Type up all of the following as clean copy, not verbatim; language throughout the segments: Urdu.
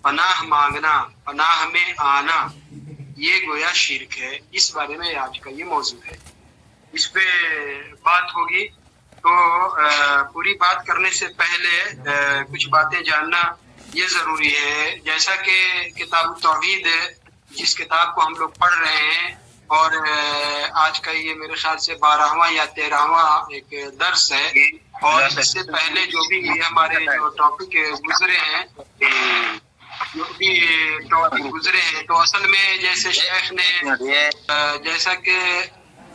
پناہ مانگنا، پناہ میں آنا، یہ گویا شرک ہے۔ اس بارے میں آج کا یہ موضوع ہے، اس پہ بات ہوگی۔ تو پوری بات کرنے سے پہلے کچھ باتیں جاننا یہ ضروری ہے، جیسا کہ کتاب توحید جس کتاب کو ہم لوگ پڑھ رہے ہیں، اور آج کا یہ میرے خیال سے 12واں یا 13واں ایک درس ہے، اور اس سے پہلے جو بھی ہمارے جو ٹاپک گزرے ہیں، جو بھی ٹاپک گزرے ہیں، تو اصل میں جیسے شیخ نے جیسا کہ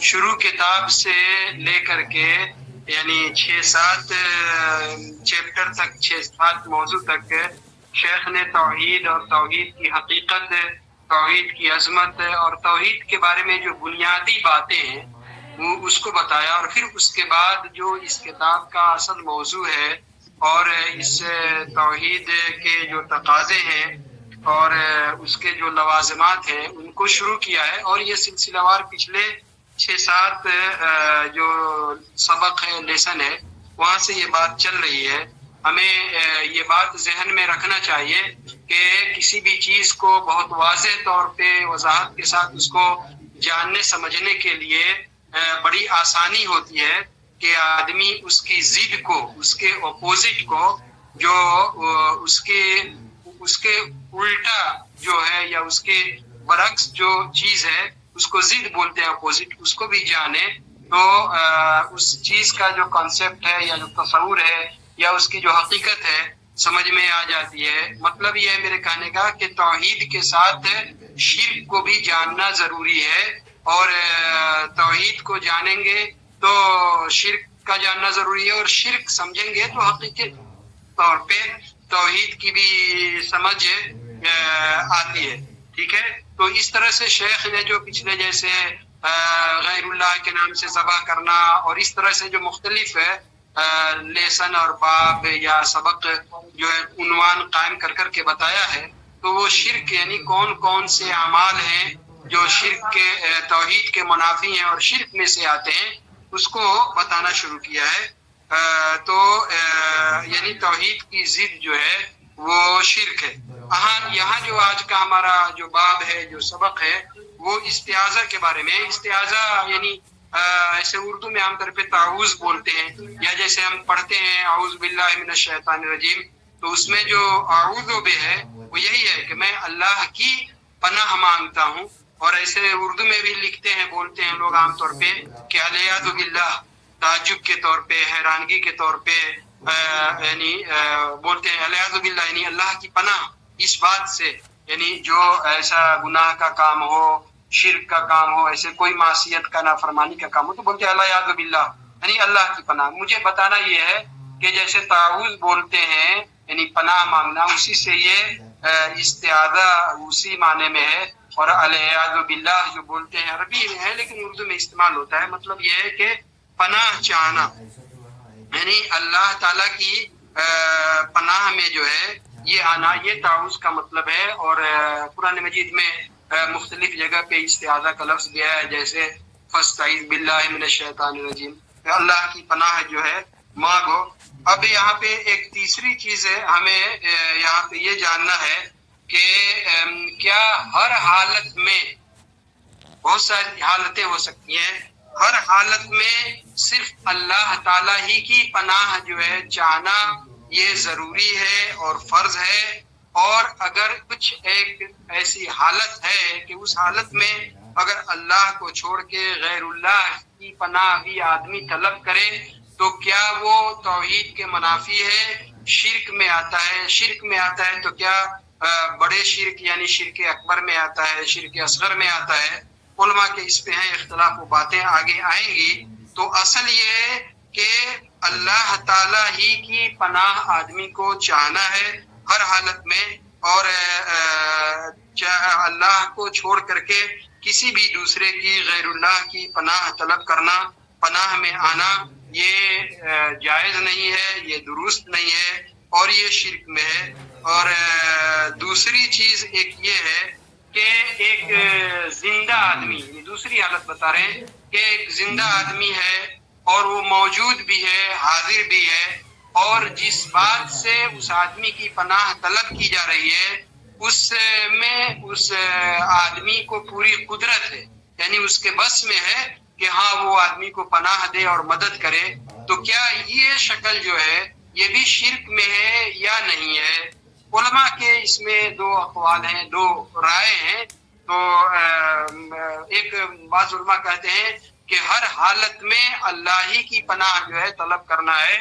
شروع کتاب سے لے کر کے یعنی 6-7 چیپٹر تک، 6-7 موضوع تک شیخ نے توحید اور توحید کی حقیقت، توحید کی عظمت اور توحید کے بارے میں جو بنیادی باتیں ہیں وہ اس کو بتایا، اور پھر اس کے بعد جو اس کتاب کا اصل موضوع ہے اور اس توحید کے جو تقاضے ہیں اور اس کے جو لوازمات ہیں ان کو شروع کیا ہے، اور یہ سلسلہ وار پچھلے 6-7 جو سبق ہے، لیسن ہے، وہاں سے یہ بات چل رہی ہے۔ ہمیں یہ بات ذہن میں رکھنا چاہیے کہ کسی بھی چیز کو بہت واضح طور پہ وضاحت کے ساتھ اس کو جاننے سمجھنے کے لیے بڑی آسانی ہوتی ہے کہ آدمی اس کی ضد کو، اس کے اپوزٹ کو، جو اس کے الٹا جو ہے یا اس کے برعکس جو چیز ہے اس کو ضد بولتے ہیں، اپوزٹ، اس کو بھی جانے تو اس چیز کا جو کانسیپٹ ہے یا جو تصور ہے یا اس کی جو حقیقت ہے سمجھ میں آ جاتی ہے۔ مطلب یہ ہے میرے کہنے کا کہ توحید کے ساتھ شرک کو بھی جاننا ضروری ہے، اور توحید کو جانیں گے تو شرک کا جاننا ضروری ہے، اور شرک سمجھیں گے تو حقیقی طور پہ توحید کی بھی سمجھ آتی ہے۔ ٹھیک ہے، تو اس طرح سے شیخ نے جو پچھلے جیسے غیر اللہ کے نام سے ذبح کرنا اور اس طرح سے جو مختلف لیسن اور باب یا سبق جو ہے عنوان قائم کر کر کے بتایا ہے، تو وہ شرک یعنی کون کون سے اعمال ہیں جو شرک کے توحید کے منافی ہیں اور شرک میں سے آتے ہیں، اس کو بتانا شروع کیا ہے۔ تو یعنی توحید کی ضد جو ہے وہ شرک ہے۔ یہاں جو آج کا ہمارا جو باب ہے، جو سبق ہے، وہ استعاذہ کے بارے میں۔ استعاذہ یعنی ایسے اردو میں عام طور پہ تعوذ بولتے ہیں، یا جیسے ہم پڑھتے ہیں اعوذ باللہ من الشیطان الرجیم، تو اس میں جو اعوذ بہ ہے وہ یہی ہے کہ میں اللہ کی پناہ مانگتا ہوں، اور ایسے اردو میں بھی لکھتے ہیں، بولتے ہیں لوگ عام طور پہ کہ الیاذ باللہ، تعجب کے طور پہ، حیرانگی کے طور پہ یعنی بولتے ہیں الیاذ باللہ، یعنی اللہ کی پناہ اس بات سے، یعنی جو ایسا گناہ کا کام ہو، شرک کا کام ہو، ایسے کوئی معصیت کا، نافرمانی کا کام ہو، تو بولتے ہیں الیاذ باللہ، یعنی اللہ کی پناہ۔ مجھے بتانا یہ ہے کہ جیسے تعوذ بولتے ہیں یعنی پناہ مانگنا، اسی سے یہ استعاذہ اسی معنی میں ہے، اور الیاذ باللہ جو بولتے ہیں عربی میں ہے لیکن اردو میں استعمال ہوتا ہے، مطلب یہ ہے کہ پناہ چاہنا، یعنی اللہ تعالیٰ کی پناہ میں جو ہے یہ آنا، یہ تعوذ کا مطلب ہے۔ اور قرآن مجید میں مختلف جگہ پہ استعاذہ کا لفظ دیا ہے، جیسے فاستعیذ باللہ من الشیطان الرجیم، اللہ کی پناہ جو ہے مانگو۔ اب یہاں پہ ایک تیسری چیز ہے، ہمیں یہاں پہ یہ جاننا ہے کہ کیا ہر حالت میں، بہت ساری حالتیں ہو سکتی ہیں، ہر حالت میں صرف اللہ تعالیٰ ہی کی پناہ جو ہے چاہنا یہ ضروری ہے اور فرض ہے، اور اگر کچھ ایک ایسی حالت ہے کہ اس حالت میں اگر اللہ کو چھوڑ کے غیر اللہ کی پناہ بھی آدمی طلب کرے تو کیا وہ توحید کے منافی ہے، شرک میں آتا ہے؟ شرک میں آتا ہے تو کیا بڑے شرک یعنی شرک اکبر میں آتا ہے، شرک اصغر میں آتا ہے؟ علماء کے اس پہ ہیں اختلاف، و باتیں آگے آئیں گی۔ تو اصل یہ ہے کہ اللہ تعالیٰ ہی کی پناہ آدمی کو چاہنا ہے ہر حالت میں، اور اللہ کو چھوڑ کر کے کسی بھی دوسرے کی، غیر اللہ کی پناہ طلب کرنا، پناہ میں آنا، یہ جائز نہیں ہے، یہ درست نہیں ہے، اور یہ شرک میں ہے۔ اور دوسری چیز ایک یہ ہے کہ ایک زندہ آدمی، دوسری حالت بتا رہے ہیں کہ ایک زندہ آدمی ہے اور وہ موجود بھی ہے، حاضر بھی ہے، اور جس بات سے اس آدمی کی پناہ طلب کی جا رہی ہے اس میں اس آدمی کو پوری قدرت ہے، یعنی اس کے بس میں ہے کہ ہاں وہ آدمی کو پناہ دے اور مدد کرے، تو کیا یہ شکل جو ہے یہ بھی شرک میں ہے یا نہیں ہے؟ علماء کے اس میں دو اقوال ہیں، دو رائے ہیں۔ تو ایک بعض علماء کہتے ہیں کہ ہر حالت میں اللہ ہی کی پناہ جو ہے طلب کرنا ہے،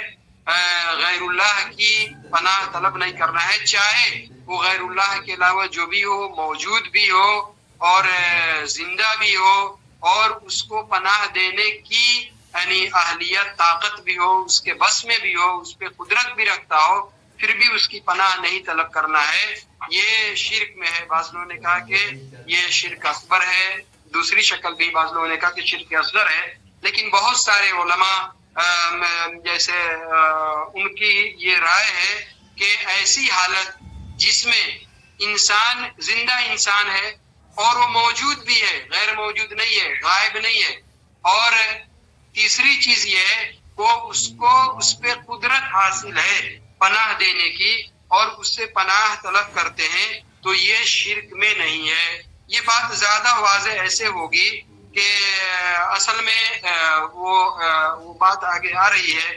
غیر اللہ کی پناہ طلب نہیں کرنا ہے، چاہے وہ غیر اللہ کے علاوہ جو بھی ہو، موجود بھی ہو اور زندہ بھی ہو، اور اس کو پناہ دینے کی یعنی اہلیت طاقت بھی ہو، اس کے بس میں بھی ہو، اس پہ قدرت بھی رکھتا ہو، پھر بھی اس کی پناہ نہیں طلب کرنا ہے، یہ شرک میں ہے۔ بعض لوگوں نے کہا کہ یہ شرک اکبر ہے، دوسری شکل بھی بعض لوگوں نے کہا کہ شرک اصغر ہے، لیکن بہت سارے علماء جیسے ان کی یہ رائے ہے کہ ایسی حالت جس میں انسان زندہ انسان ہے اور وہ موجود بھی ہے، غیر موجود نہیں ہے، غائب نہیں ہے، اور تیسری چیز یہ ہے وہ اس پہ قدرت حاصل ہے پناہ دینے کی اور اس سے پناہ طلب کرتے ہیں، تو یہ شرک میں نہیں ہے۔ یہ بات زیادہ واضح ایسے ہوگی کہ اصل میں وہ بات آگے آ رہی ہے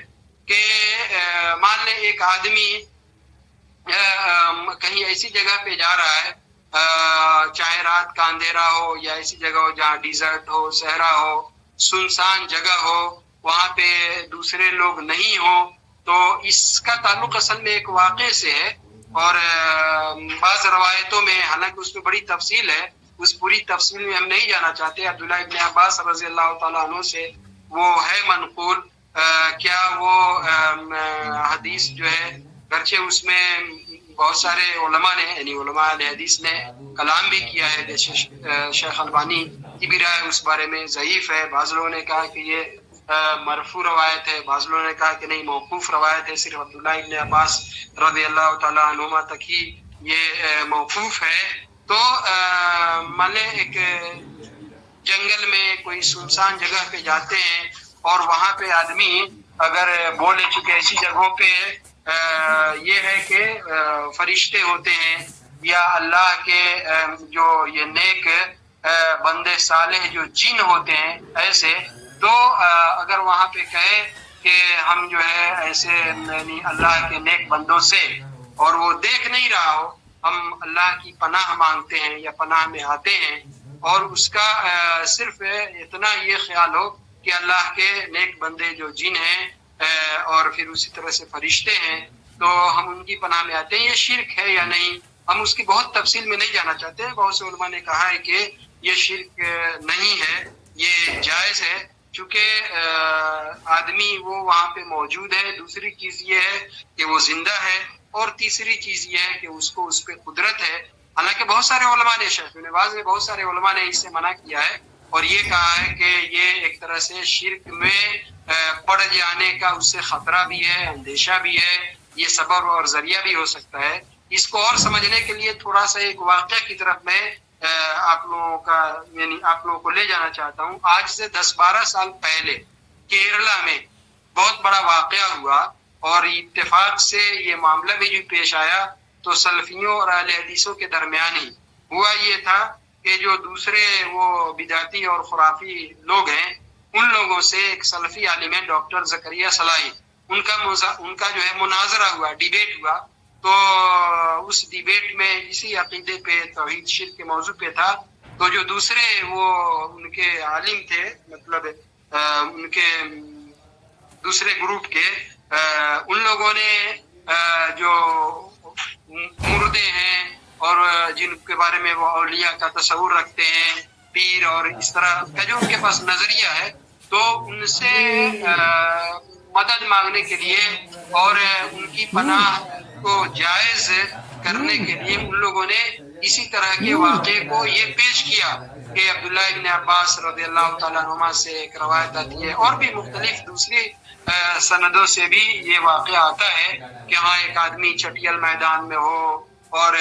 کہ مان لیں ایک آدمی کہیں ایسی جگہ پہ جا رہا ہے، چاہے رات کا اندھیرا ہو یا ایسی جگہ ہو جہاں ڈیزرٹ ہو، صحرا ہو، سنسان جگہ ہو، وہاں پہ دوسرے لوگ نہیں ہو، تو اس کا تعلق اصل میں ایک واقعے سے ہے، اور بعض روایتوں میں، حالانکہ اس میں بڑی تفصیل ہے، اس پوری تفصیل میں ہم نہیں جانا چاہتے، عبداللہ ابن عباس رضی اللہ تعالیٰ عنہ سے وہ ہے منقول، کیا وہ حدیث جو ہے گرچہ اس میں بہت سارے علماء نے یعنی علماء حدیث نے کلام بھی کیا ہے، جیسے شیخ البانی کی بھی رائے اس بارے میں ضعیف ہے، بعض لوگوں نے کہا کہ یہ مرفوع روایت ہے، بعض لوگوں نے کہا کہ نہیں موقوف روایت ہے، صرف عبداللہ ابن عباس رضی اللہ تعالیٰ عنہما تک ہی یہ موقوف ہے۔ تو مان لیں ایک جنگل میں کوئی سنسان جگہ پہ جاتے ہیں اور وہاں پہ آدمی اگر بولے، چونکہ ایسی جگہوں پہ یہ ہے کہ فرشتے ہوتے ہیں یا اللہ کے جو یہ نیک بندے صالح جو جن ہوتے ہیں ایسے، تو اگر وہاں پہ کہے کہ ہم جو ہے ایسے یعنی اللہ کے نیک بندوں سے، اور وہ دیکھ نہیں رہا ہو، ہم اللہ کی پناہ مانگتے ہیں یا پناہ میں آتے ہیں، اور اس کا صرف اتنا یہ خیال ہو کہ اللہ کے نیک بندے جو جن ہیں اور پھر اسی طرح سے فرشتے ہیں، تو ہم ان کی پناہ میں آتے ہیں، یہ شرک ہے یا نہیں، ہم اس کی بہت تفصیل میں نہیں جانا چاہتے ہیں۔ بہت سے علماء نے کہا ہے کہ یہ شرک نہیں ہے، یہ جائز ہے، چونکہ آدمی وہ وہاں پہ موجود ہے، دوسری چیز یہ ہے کہ وہ زندہ ہے، اور تیسری چیز یہ ہے کہ اس پہ قدرت ہے۔ حالانکہ بہت سارے علماء نے، شیخ ابن باز نے، بہت سارے علماء نے اس سے منع کیا ہے اور یہ کہا ہے کہ یہ ایک طرح سے شرک میں پڑ جانے کا اس سے خطرہ بھی ہے، اندیشہ بھی ہے، یہ سبب اور ذریعہ بھی ہو سکتا ہے۔ اس کو اور سمجھنے کے لیے تھوڑا سا ایک واقعہ کی طرف میں آپ لوگوں کو لے جانا چاہتا ہوں۔ آج سے 10-12 سال پہلے کیرلا میں بہت بڑا واقعہ ہوا، اور اتفاق سے یہ معاملہ بھی جو پیش آیا تو سلفیوں اور اہل حدیثوں کے درمیان ہی ہوا۔ یہ تھا کہ جو دوسرے وہ بدعتی اور خرافی لوگ ہیں، ان لوگوں سے ایک سلفی عالم ہے ڈاکٹر زکریا صلاحی، ان کا جو ہے مناظرہ ہوا، ڈیبیٹ ہوا، تو اس ڈیبیٹ میں اسی عقیدے پہ، توحید شرک کے موضوع پہ تھا۔ تو جو دوسرے وہ ان کے عالم تھے، مطلب ان کے دوسرے گروپ کے، ان لوگوں نے جو مردے ہیں اور جن کے بارے میں وہ اولیاء کا تصور رکھتے ہیں، پیر اور اس طرح کا جو ان کے پاس نظریہ ہے، تو ان سے مدد مانگنے کے لیے اور ان کی پناہ کو جائز کرنے کے لیے ان لوگوں نے اسی طرح کے واقعے کو یہ پیش کیا کہ عبداللہ ابن عباس رضی اللہ تعالیٰ عنہما سے ایک روایت آتی ہے، اور بھی مختلف دوسری سندوں سے بھی یہ واقعہ آتا ہے کہ ہاں ایک آدمی چٹیل میدان میں ہو اور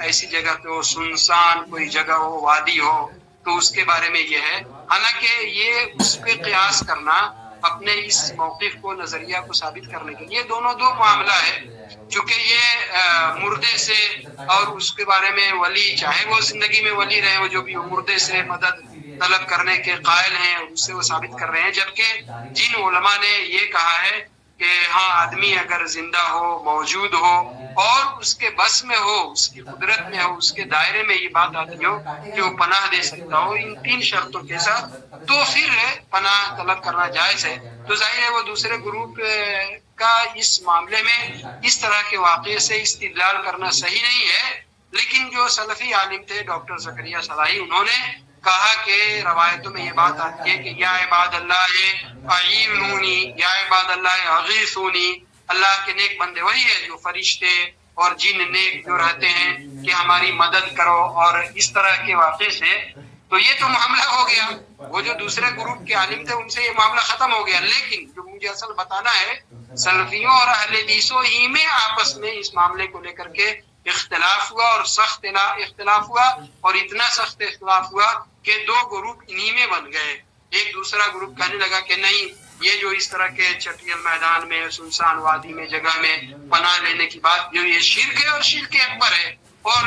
ایسی جگہ پہ ہو، سنسان کوئی جگہ ہو، وادی ہو، تو اس کے بارے میں یہ ہے۔ حالانکہ یہ اس پہ قیاس کرنا اپنے اس موقف کو نظریہ کو ثابت کرنے کے لیے. دونوں دو معاملہ ہے. چونکہ یہ مردے سے اور اس کے بارے میں ولی چاہے وہ زندگی میں ولی رہے ہو جو بھی مردے سے مدد طلب کرنے کے قائل ہیں اس سے وہ ثابت کر رہے ہیں. جبکہ جن علماء نے یہ کہا ہے کہ ہاں آدمی اگر زندہ ہو موجود ہو اور اس کے بس میں ہو اس کی قدرت میں ہو اس کے دائرے میں یہ بات آتی ہو کہ وہ پناہ دے سکتا ہو ان 3 شرطوں کے ساتھ تو پھر پناہ طلب کرنا جائز ہے. تو ظاہر ہے وہ دوسرے گروپ کا اس معاملے میں اس طرح کے واقعے سے استدلال کرنا صحیح نہیں ہے. لیکن جو سلفی عالم تھے ڈاکٹر زکریا صلاحی انہوں نے کہا کہ روایتوں میں یہ بات آتی ہے کہ یا عباد اللہ اعینونی یا عباد اللہ اغیثونی. اللہ کے نیک بندے وہی ہے جو فرشتے اور جن نیک جو رہتے ہیں کہ ہماری مدد کرو اور اس طرح کے واقعے سے. تو یہ تو معاملہ ہو گیا. وہ جو دوسرے گروپ کے عالم تھے ان سے یہ معاملہ ختم ہو گیا. لیکن جو مجھے اصل بتانا ہے سلفیوں اور اہل حدیثوں ہی میں آپس میں اس معاملے کو لے کر کے اختلاف ہوا اور سخت اختلاف ہوا اور اتنا سخت اختلاف ہوا کہ 2 گروپ انہی میں بن گئے. ایک دوسرا گروپ کہنے لگا کہ نہیں یہ جو اس طرح کے چٹیل میدان میں سنسان وادی میں جگہ میں پناہ لینے کی بات جو یہ شرک ہے اور شرک اکبر ہے. اور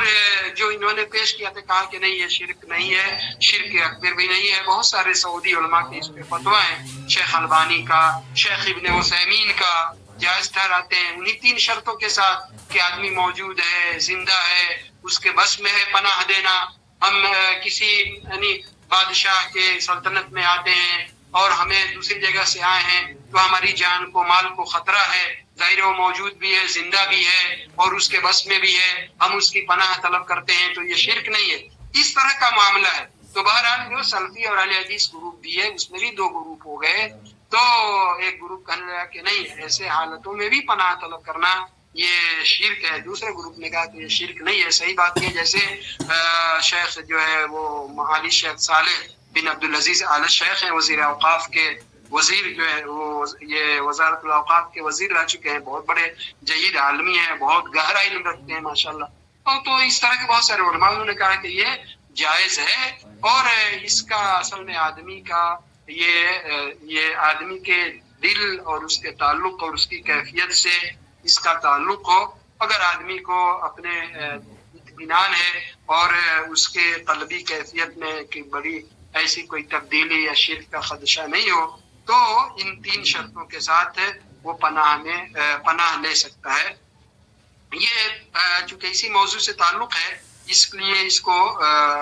جو انہوں نے پیش کیا تھا کہا کہ نہیں یہ شرک نہیں ہے شرک اکبر بھی نہیں ہے. بہت سارے سعودی علماء کے اس پہ فتویٰ ہیں. شیخ البانی کا شیخ ابن عثیمین کا جائز ٹھہراتے ہیں انہی 3 شرطوں کے ساتھ کہ آدمی موجود ہے زندہ ہے اس کے بس میں ہے پناہ دینا. ہم کسی یعنی بادشاہ کے سلطنت میں آتے ہیں اور ہمیں دوسری جگہ سے آئے ہیں تو ہماری جان کو مال کو خطرہ ہے. ظاہر وہ موجود بھی ہے زندہ بھی ہے اور اس کے بس میں بھی ہے ہم اس کی پناہ طلب کرتے ہیں تو یہ شرک نہیں ہے. اس طرح کا معاملہ ہے. تو بہرحال جو سلفی اور اہل حدیث گروپ بھی ہے اس میں بھی 2 گروپ ہو گئے. تو ایک گروپ کہنے لگا کہ نہیں ایسے حالتوں میں بھی پناہ طلب کرنا یہ شرک ہے. دوسرے گروپ نے کہا کہ یہ شرک نہیں ہے. صحیح بات ہے جیسے شیخ جو ہے وہ معالی شیخ صالح بن عبدالعزیز آل شیخ ہیں وزیر اوقاف کے وزیر جو ہے وہ یہ وزارت الاوقاف کے وزیر رہ چکے ہیں. بہت بڑے جید عالمی ہیں بہت گہرا علم رکھتے ہیں ماشاءاللہ. تو اس طرح کے بہت سارے علماء انہوں نے کہا کہ یہ جائز ہے اور اس کا اصل میں آدمی کا یہ آدمی کے دل اور اس کے تعلق اور اس کی کیفیت سے اس کا تعلق ہو. اگر آدمی کو اپنے اطمینان ہے اور اس کے قلبی کیفیت میں کہ بڑی ایسی کوئی تبدیلی یا شرک کا خدشہ نہیں ہو تو ان 3 شرطوں کے ساتھ وہ پناہ لے سکتا ہے. یہ چونکہ اسی موضوع سے تعلق ہے اس لیے اس کو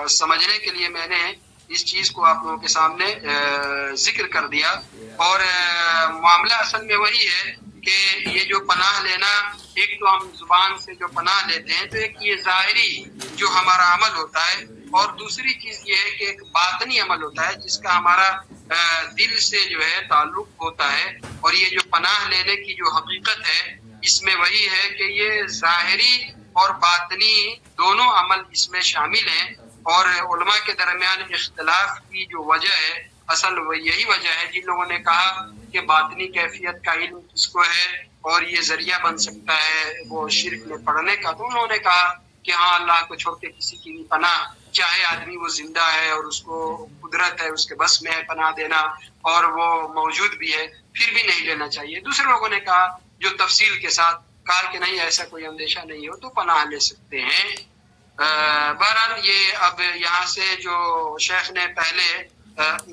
سمجھنے کے لیے میں نے اس چیز کو آپ لوگوں کے سامنے ذکر کر دیا. اور معاملہ اصل میں وہی ہے کہ یہ جو پناہ لینا ایک تو ہم زبان سے جو پناہ لیتے ہیں تو ایک یہ ظاہری جو ہمارا عمل ہوتا ہے اور دوسری چیز یہ ہے کہ ایک باطنی عمل ہوتا ہے جس کا ہمارا دل سے جو ہے تعلق ہوتا ہے. اور یہ جو پناہ لینے کی جو حقیقت ہے اس میں وہی ہے کہ یہ ظاہری اور باطنی دونوں عمل اس میں شامل ہیں. اور علماء کے درمیان اختلاف کی جو وجہ ہے اصل وہ یہی وجہ ہے جن لوگوں نے کہا کہ باطنی کیفیت کا علم کس کو ہے اور یہ ذریعہ بن سکتا ہے وہ شرک میں پڑھنے کا. تو انہوں نے کہا کہ ہاں اللہ کو چھوڑ کے کسی کی بھی پناہ چاہے آدمی وہ زندہ ہے اور اس کو قدرت ہے اس کے بس میں ہے پناہ دینا اور وہ موجود بھی ہے پھر بھی نہیں لینا چاہیے. دوسرے لوگوں نے کہا جو تفصیل کے ساتھ کہا کہ نہیں ایسا کوئی اندیشہ نہیں ہو تو پناہ لے سکتے ہیں. بہرحال یہ اب یہاں سے جو شیخ نے پہلے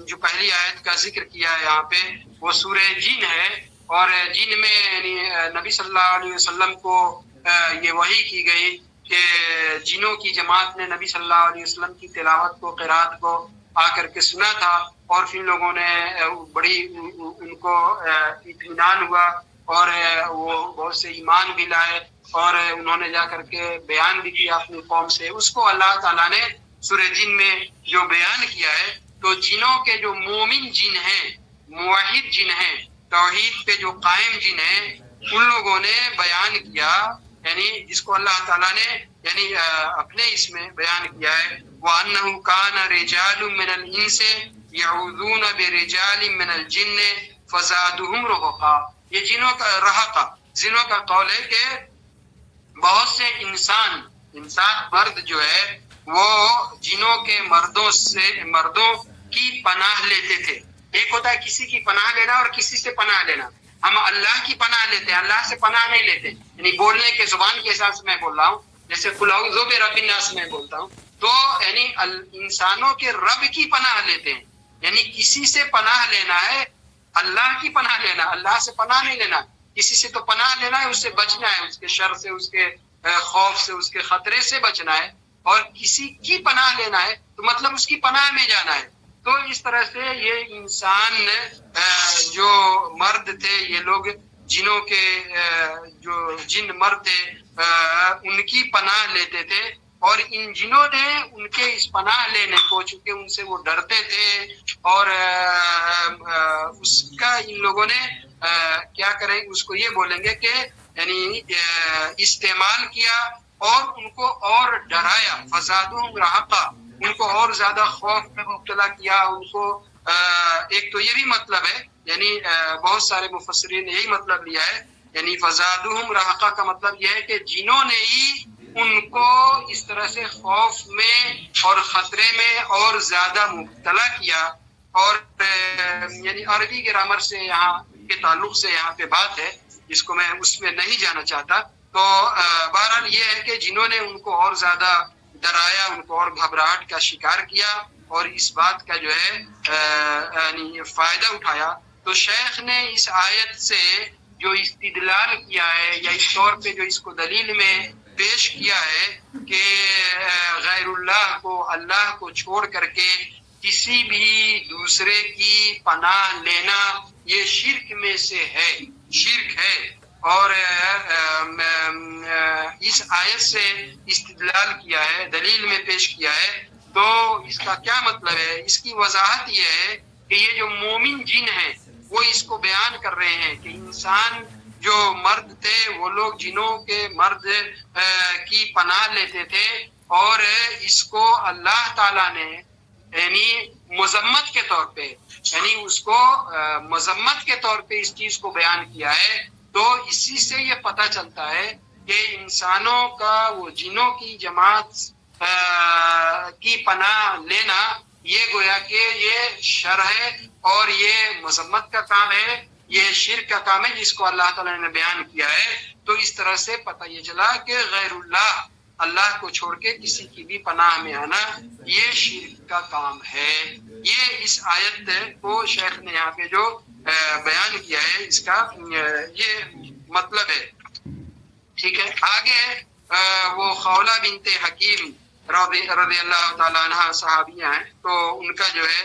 جو پہلی آیت کا ذکر کیا ہے یہاں پہ وہ سورہ جن ہے اور جن میں یعنی نبی صلی اللہ علیہ وسلم کو یہ وحی کی گئی کہ جنوں کی جماعت نے نبی صلی اللہ علیہ وسلم کی تلاوت کو قرات کو آ کر کے سنا تھا اور پھر لوگوں نے بڑی ان کو اطمینان ہوا اور وہ بہت سے ایمان بھی لائے اور انہوں نے جا کر کے بیان بھی کیا اپنی قوم سے. اس کو اللہ تعالیٰ نے سورہ جن میں جو بیان کیا ہے تو جنوں کے جو مومن جن ہیں موحد جن ہیں توحید پہ جو قائم جن ہیں ان لوگوں نے بیان کیا یعنی جس کو اللہ تعالیٰ نے یعنی اپنے اس میں بیان کیا ہے وَأَنَّهُ كَانَ رِجَالٌ مِّنَ الْإِنسِ يَعُوذُونَ بِرِجَالٍ مِّنَ الْجِنِّ فَزَادُهُمْ رَهَقًا. یہ جنوں کا رہقہ جنوں کا قول ہے کہ بہت سے انسان مرد جو ہے وہ جنوں کے مردوں کی پناہ لیتے تھے. ایک ہوتا ہے کسی کی پناہ لینا اور کسی سے پناہ لینا. ہم اللہ کی پناہ لیتے ہیں, اللہ سے پناہ نہیں لیتے. یعنی بولنے کے زبان کے حساب سے میں بول رہا ہوں, جیسے قل اعوذ برب الناس میں بولتا ہوں, تو یعنی انسانوں کے رب کی پناہ لیتے ہیں. یعنی کسی سے پناہ لینا ہے, اللہ کی پناہ لینا, اللہ سے پناہ نہیں لینا. کسی سے تو پناہ لینا ہے, اس سے بچنا ہے, اس کے شر سے, اس کے خوف سے, اس کے خطرے سے بچنا ہے. اور کسی کی پناہ لینا ہے تو مطلب اس کی پناہ میں جانا ہے. تو اس طرح سے یہ انسان جو مرد تھے, یہ لوگ جنوں کے جو جن مرد تھے ان کی پناہ لیتے تھے, اور ان جنوں نے ان کے اس پناہ لینے کو, چونکہ ان سے وہ ڈرتے تھے, اور اس کا ان لوگوں نے کیا کریں, اس کو یہ بولیں گے کہ یعنی استعمال کیا اور ان کو اور ڈرایا. فزادہم رہقا, ان کو اور زیادہ خوف میں مبتلا کیا. ان کو ایک تو یہ بھی مطلب ہے, یعنی بہت سارے مفسرین نے یہی مطلب لیا ہے, یعنی فزادہم رہقا کا مطلب یہ ہے کہ جنہوں نے ہی ان کو اس طرح سے خوف میں اور خطرے میں اور زیادہ مبتلا کیا. اور یعنی عربی گرامر سے یہاں کے تعلق سے یہاں پہ بات ہے, جس کو میں اس میں نہیں جانا چاہتا. تو بہرحال یہ ہے کہ جنہوں نے ان کو اور زیادہ ڈرایا, ان کو اور گھبراہٹ کا شکار کیا, اور اس بات کا جو ہے یعنی فائدہ اٹھایا. تو شیخ نے اس آیت سے جو استدلال کیا ہے, یا اس طور پہ جو اس کو دلیل میں پیش کیا ہے کہ غیر اللہ کو, اللہ کو چھوڑ کر کے کسی بھی دوسرے کی پناہ لینا یہ شرک میں سے ہے, شرک ہے. اور اس آیت سے استدلال کیا ہے, دلیل میں پیش کیا ہے. تو اس کا کیا مطلب ہے؟ اس کی وضاحت یہ ہے کہ یہ جو مومن جن ہیں وہ اس کو بیان کر رہے ہیں کہ انسان جو مرد تھے وہ لوگ جنوں کے مرد کی پناہ لیتے تھے, اور اس کو اللہ تعالیٰ نے یعنی مذمت کے طور پہ, یعنی اس کو مذمت کے طور پہ اس چیز کو بیان کیا ہے. تو اسی سے یہ پتہ چلتا ہے کہ انسانوں کا وہ جنوں کی جماعت کی پناہ لینا یہ گویا کہ یہ شر ہے, اور یہ مذمت کا کام ہے, یہ شرک کا کام ہے جس کو اللہ تعالیٰ نے بیان کیا ہے. تو اس طرح سے پتہ یہ چلا کہ غیر اللہ, اللہ کو چھوڑ کے کسی کی بھی پناہ میں آنا یہ شرک کا کام ہے. یہ اس آیت کو شیخ نے یہاں پہ جو بیان کیا ہے اس کا یہ مطلب ہے. ٹھیک ہے, آگے وہ خولہ بنت حکیم رضی اللہ تعالیٰ عنہ صحابیہ ہیں, تو ان کا جو ہے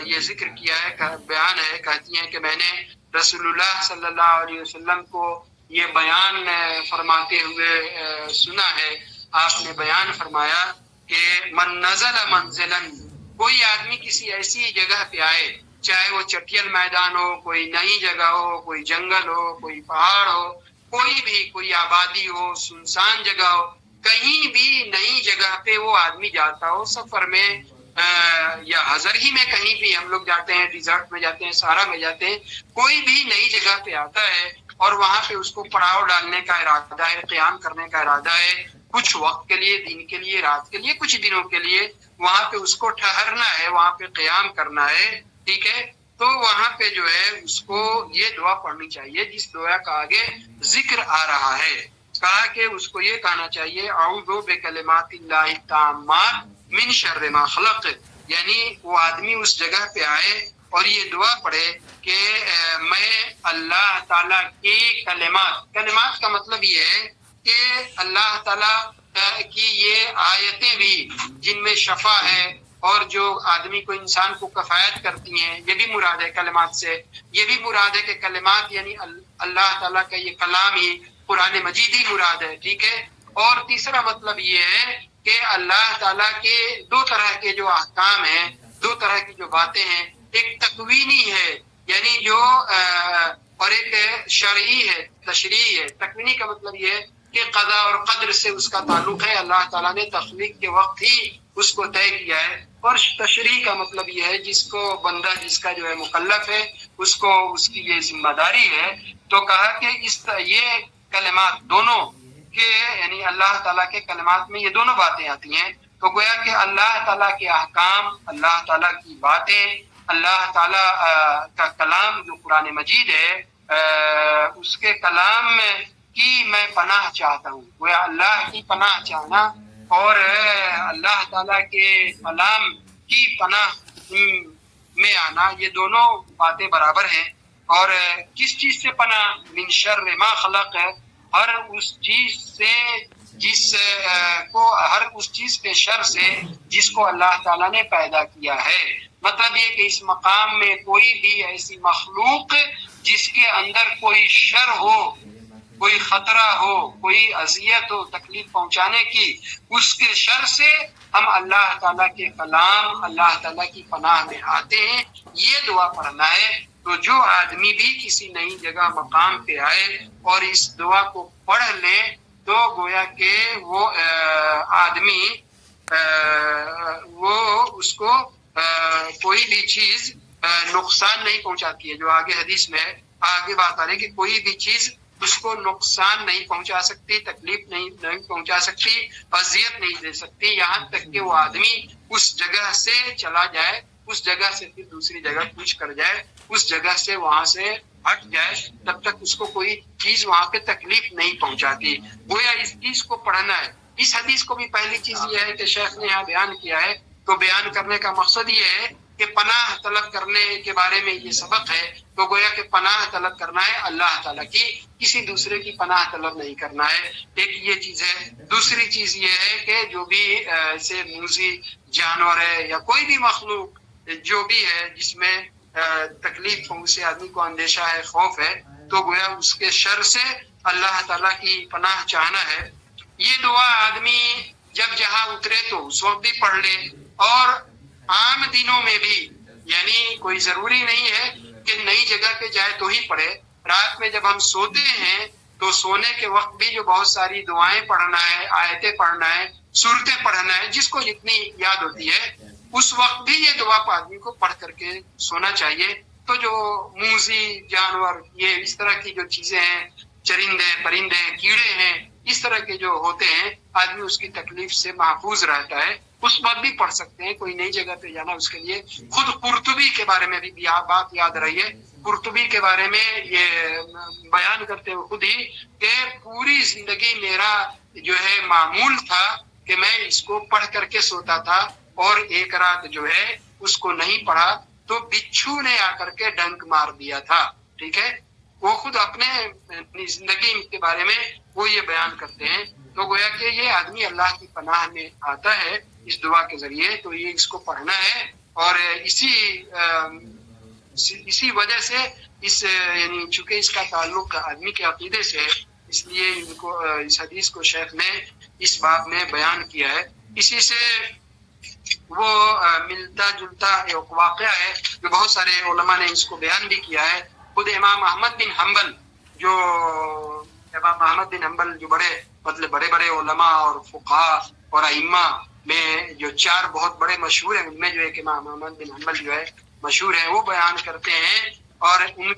یہ ذکر کیا ہے, بیان ہے. کہتی ہیں کہ میں نے رسول اللہ صلی اللہ علیہ وسلم کو یہ بیان فرماتے ہوئے سنا ہے. آپ نے بیان فرمایا کہ من نزل منزلا, کوئی آدمی کسی ایسی جگہ پہ آئے, چاہے وہ چٹیل میدان ہو, کوئی نئی جگہ ہو, کوئی جنگل ہو, کوئی پہاڑ ہو, کوئی بھی, کوئی آبادی ہو, سنسان جگہ ہو, کہیں بھی نئی جگہ پہ وہ آدمی جاتا ہو سفر میں, یا حضر ہی میں کہیں بھی ہم لوگ جاتے ہیں, ڈیزرٹ میں جاتے ہیں, صحرا میں جاتے ہیں, کوئی بھی نئی جگہ پہ آتا ہے اور وہاں پہ اس کو پڑاؤ ڈالنے کا ارادہ ہے, قیام کرنے کا ارادہ ہے, کچھ وقت کے لیے, دن کے لیے, رات کے لیے, کچھ دنوں کے لیے وہاں پہ اس کو ٹھہرنا ہے, وہاں پہ قیام کرنا ہے. ٹھیک ہے, تو وہاں پہ جو ہے اس کو یہ دعا پڑھنی چاہیے جس دعا کا آگے ذکر آ رہا ہے. کہا کہ اس کو یہ کہنا چاہیے اعوذ بکلمات اللہ التامات من شر ما خلق, یعنی وہ آدمی اس جگہ پہ آئے اور یہ دعا پڑھے کہ میں اللہ تعالیٰ کی کلمات کا مطلب یہ ہے کہ اللہ تعالیٰ کی یہ آیتیں بھی جن میں شفا ہے اور جو آدمی کو, انسان کو کفایت کرتی ہیں, یہ بھی مراد ہے کلمات سے. یہ بھی مراد ہے کہ کلمات یعنی اللہ تعالیٰ کا یہ کلام ہی, قرآن مجید ہی مراد ہے. ٹھیک ہے, اور تیسرا مطلب یہ ہے کہ اللہ تعالیٰ کے دو طرح کے جو احکام ہیں, دو طرح کی جو باتیں ہیں, ایک تکوینی ہے یعنی جو, اور ایک شرعی ہے, تشریعی ہے. تکوینی کا مطلب یہ ہے کہ قضا اور قدر سے اس کا تعلق ہے, اللہ تعالیٰ نے تخلیق کے وقت ہی اس کو طے کیا ہے. اور تشریح کا مطلب یہ ہے جس کو بندہ, جس کا جو ہے مکلف ہے, اس کو اس کی یہ ذمہ داری ہے. تو کہا کہ یہ کلمات دونوں کے, یعنی اللہ تعالیٰ کے کلمات میں یہ دونوں باتیں آتی ہیں. تو گویا کہ اللہ تعالیٰ کے احکام, اللہ تعالیٰ کی باتیں, اللہ تعالیٰ کا کلام جو قرآن مجید ہے اس کے کلام کی میں پناہ چاہتا ہوں. وہ اللہ کی پناہ چاہنا اور اللہ تعالیٰ کے کلام کی پناہ میں آنا، یہ دونوں باتیں برابر ہیں. اور کس چیز سے پناہ؟ من شر ما خلق ہے، ہر اس چیز سے جس کو، ہر اس چیز کے شر سے جس کو اللہ تعالیٰ نے پیدا کیا ہے. مطلب یہ کہ اس مقام میں کوئی بھی ایسی مخلوق جس کے اندر کوئی شر ہو، کوئی خطرہ ہو، کوئی اذیت ہو، تکلیف پہنچانے کی، اس کے شر سے ہم اللہ تعالیٰ کے کلام، اللہ تعالیٰ کی پناہ میں آتے ہیں. یہ دعا پڑھنا ہے. تو جو آدمی بھی کسی نئی جگہ مقام پہ آئے اور اس دعا کو پڑھ لے تو گویا کہ وہ آدمی وہ اس کو کوئی بھی چیز نقصان نہیں پہنچاتی ہے. جو آگے حدیث میں آگے بات آ رہی ہے کہ کوئی بھی چیز اس کو نقصان نہیں پہنچا سکتی، تکلیف نہیں پہنچا سکتی، اذیت نہیں دے سکتی، یہاں تک کہ وہ آدمی اس جگہ سے چلا جائے، اس جگہ سے پھر دوسری جگہ کوچ کر جائے، اس جگہ سے وہاں سے ہٹ جائے، تب تک اس کو کوئی چیز وہاں پہ تکلیف نہیں پہنچاتی. گویا اس چیز کو پڑھنا ہے. اس حدیث کو بھی پہلی چیز یہ ہے کہ شیخ نے یہاں بیان کیا ہے، تو بیان کرنے کا مقصد یہ ہے کہ پناہ طلب کرنے کے بارے میں یہ سبق ہے. تو گویا کہ پناہ طلب کرنا ہے اللہ تعالیٰ کی، کسی دوسرے کی پناہ طلب نہیں کرنا ہے. ایک یہ چیز ہے. دوسری چیز یہ ہے کہ جو بھی ایسے موذی جانور ہے یا کوئی بھی مخلوق جو بھی ہے جس میں تکلیف ہو، اسے آدمی کو اندیشہ ہے، خوف ہے، تو گویا اس کے شر سے اللہ تعالیٰ کی پناہ چاہنا ہے. یہ دعا آدمی جب جہاں اترے تو اس وقت بھی پڑھ لے، اور عام دنوں میں بھی، یعنی کوئی ضروری نہیں ہے کہ نئی جگہ پہ جائے تو ہی پڑھے. رات میں جب ہم سوتے ہیں تو سونے کے وقت بھی جو بہت ساری دعائیں پڑھنا ہے، آیتیں پڑھنا ہے، سورتیں پڑھنا ہے، جس کو جتنی یاد ہوتی ہے اس وقت بھی یہ دعا آدمی کو پڑھ کر کے سونا چاہیے. تو جو موذی جانور، یہ اس طرح کی جو چیزیں ہیں، چرندے، پرندے، کیڑے ہیں، اس طرح کے جو ہوتے ہیں، آدمی اس کی تکلیف سے محفوظ رہتا ہے. اس وقت بھی پڑھ سکتے ہیں. کوئی نئی جگہ پہ جانا اس کے لیے. خود قرطبی کے بارے میں بھی بات یاد رہی ہے. قرطبی کے بارے میں یہ بیان کرتے ہوئے خود ہی کہ پوری زندگی میرا جو ہے معمول تھا کہ میں اس کو پڑھ کر کے سوتا تھا، اور ایک رات جو ہے اس کو نہیں پڑھا تو بچھو نے آ کر کے ڈنک مار دیا تھا. ٹھیک ہے. وہ خود اپنے زندگی کے بارے میں وہ یہ بیان کرتے ہیں. تو گویا کہ یہ آدمی اللہ کی پناہ میں آتا ہے اس دعا کے ذریعے. تو یہ اس کو پڑھنا ہے، اور اسی وجہ سے یعنی چونکہ اس کا تعلق آدمی کے عقیدے سے ہے، اس لیے ان کو اس حدیث کو شیخ نے اس باب میں بیان کیا ہے. اسی سے وہ ملتا جلتا ایک واقعہ ہے جو بہت سارے علماء نے اس کو بیان بھی کیا ہے. خود امام احمد بن حنبل جو بڑے بڑے علماء اور فقہاء اور ائمہ میں جو چار بہت بڑے مشہور ہیں، ان میں جو ایک امام احمد بن حنبل جو ہے مشہور ہے، وہ بیان کرتے ہیں. اور ان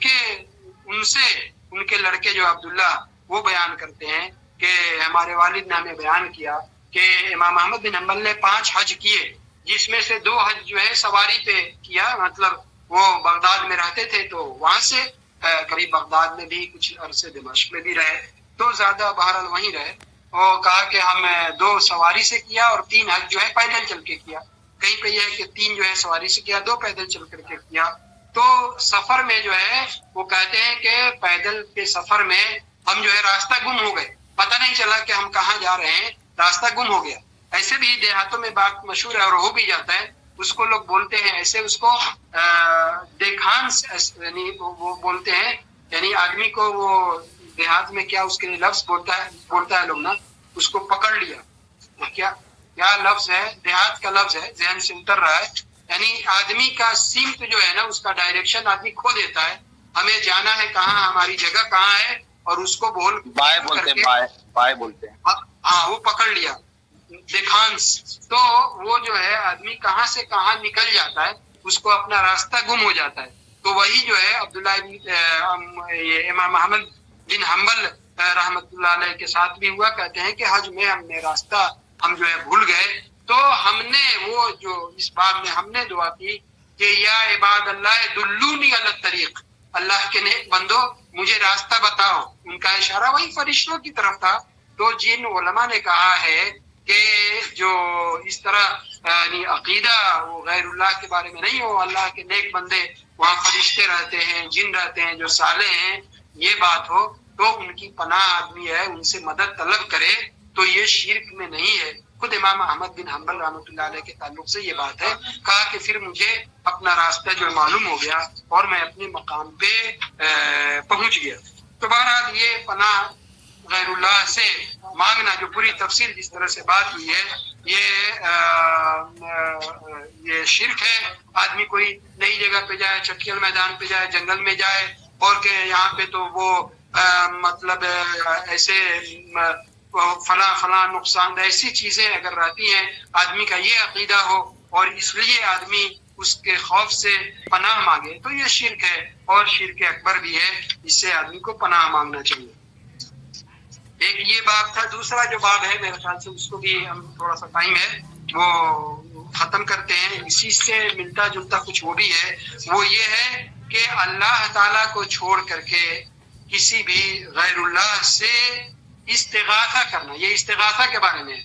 کے لڑکے جو عبداللہ، وہ بیان کرتے ہیں کہ ہمارے والد نے ہمیں بیان کیا کہ امام احمد بن حنبل نے 5 حج کیے، جس میں سے 2 حج جو ہے سواری پہ کیا. مطلب وہ بغداد میں رہتے تھے تو وہاں سے کبھی بغداد میں بھی، کچھ عرصے دمشق میں بھی رہے، تو زیادہ بہرحال وہیں رہے. اور کہا کہ ہم 2 سواری سے کیا اور 3 حج جو ہے پیدل چل کے کیا. کہیں پہ یہ ہے کہ 3 جو ہے سواری سے کیا، 2 پیدل چل کر کے کیا. تو سفر میں جو ہے وہ کہتے ہیں کہ پیدل کے سفر میں ہم جو ہے راستہ گم ہو گئے، پتہ نہیں چلا کہ ہم کہاں جا رہے ہیں، راستہ گم ہو گیا. ایسے بھی دیہاتوں میں بات مشہور ہے اور ہو بھی جاتا ہے، اس کو لوگ بولتے ہیں ایسے، اس کو دیکھانس یعنی وہ بولتے ہیں. یعنی آدمی کو وہ دیہات میں کیا اس کے لیے لفظ بولتا ہے لوگ نا، اس کو پکڑ لیا. کیا لفظ ہے؟ دیہات کا لفظ ہے، ذہن سے اتر رہا ہے. یعنی آدمی کا سمت جو ہے نا، اس کا ڈائریکشن آدمی کھو دیتا ہے. ہمیں جانا ہے کہاں، ہماری جگہ کہاں ہے، اور اس کو بائیں بولتے ہیں. ہاں، وہ پکڑ لیا دیکھانس. تو وہ جو ہے آدمی کہاں سے کہاں نکل جاتا ہے، اس کو اپنا راستہ گم ہو جاتا ہے. تو وہی جو ہے عبداللہ امام احمد بن حنبل رحمت اللہ علیہ کے ساتھ بھی ہوا. کہتے ہیں کہ حج میں ہم نے راستہ ہم جو ہے بھول گئے، تو ہم نے وہ جو اس باب میں ہم نے دعا کی کہ یا عباد اللہ دلونی علی الطریق، اللہ کے نیک بندو مجھے راستہ بتاؤ، ان کا اشارہ وہی فرشتوں کی طرف تھا۔ تو جن علماء نے کہا ہے کہ جو اس طرح یعنی عقیدہ وہ غیر اللہ کے بارے میں نہیں ہو، اللہ کے نیک بندے وہاں فرشتے رہتے ہیں، جن رہتے ہیں جو صالح ہیں، یہ بات ہو تو ان کی پناہ آدمی ہے، ان سے مدد طلب کرے تو یہ شرک میں نہیں ہے۔ خود امام احمد بن حنبل رحمۃ اللہ علیہ کے تعلق سے یہ بات ہے، کہا کہ پھر مجھے اپنا راستہ جو معلوم ہو گیا اور میں اپنے مقام پہ پہنچ گیا۔ تو بہرحال یہ پناہ غیر اللہ سے مانگنا جو پوری تفصیل جس طرح سے بات ہوئی ہے یہ شرک ہے۔ آدمی کوئی نئی جگہ پہ جائے، چٹکیل میدان پہ جائے، جنگل میں جائے اور کہ یہاں پہ تو وہ مطلب ایسے فلاں نقصان دہ ایسی چیزیں اگر رہتی ہیں، آدمی کا یہ عقیدہ ہو اور اس لیے آدمی اس کے خوف سے پناہ مانگے تو یہ شرک ہے، اور شرک اکبر بھی ہے، اس سے آدمی کو پناہ مانگنا چاہیے۔ ایک یہ باب تھا۔ دوسرا جو باب ہے میرے خیال سے اس کو بھی ہم تھوڑا سا ٹائم ہے وہ ختم کرتے ہیں، اسی سے ملتا جلتا کچھ وہ بھی ہے، وہ یہ ہے کہ اللہ تعالیٰ کو چھوڑ کر کے کسی بھی غیر اللہ سے استغاثہ کرنا، یہ استغاثہ کے بارے میں ہے۔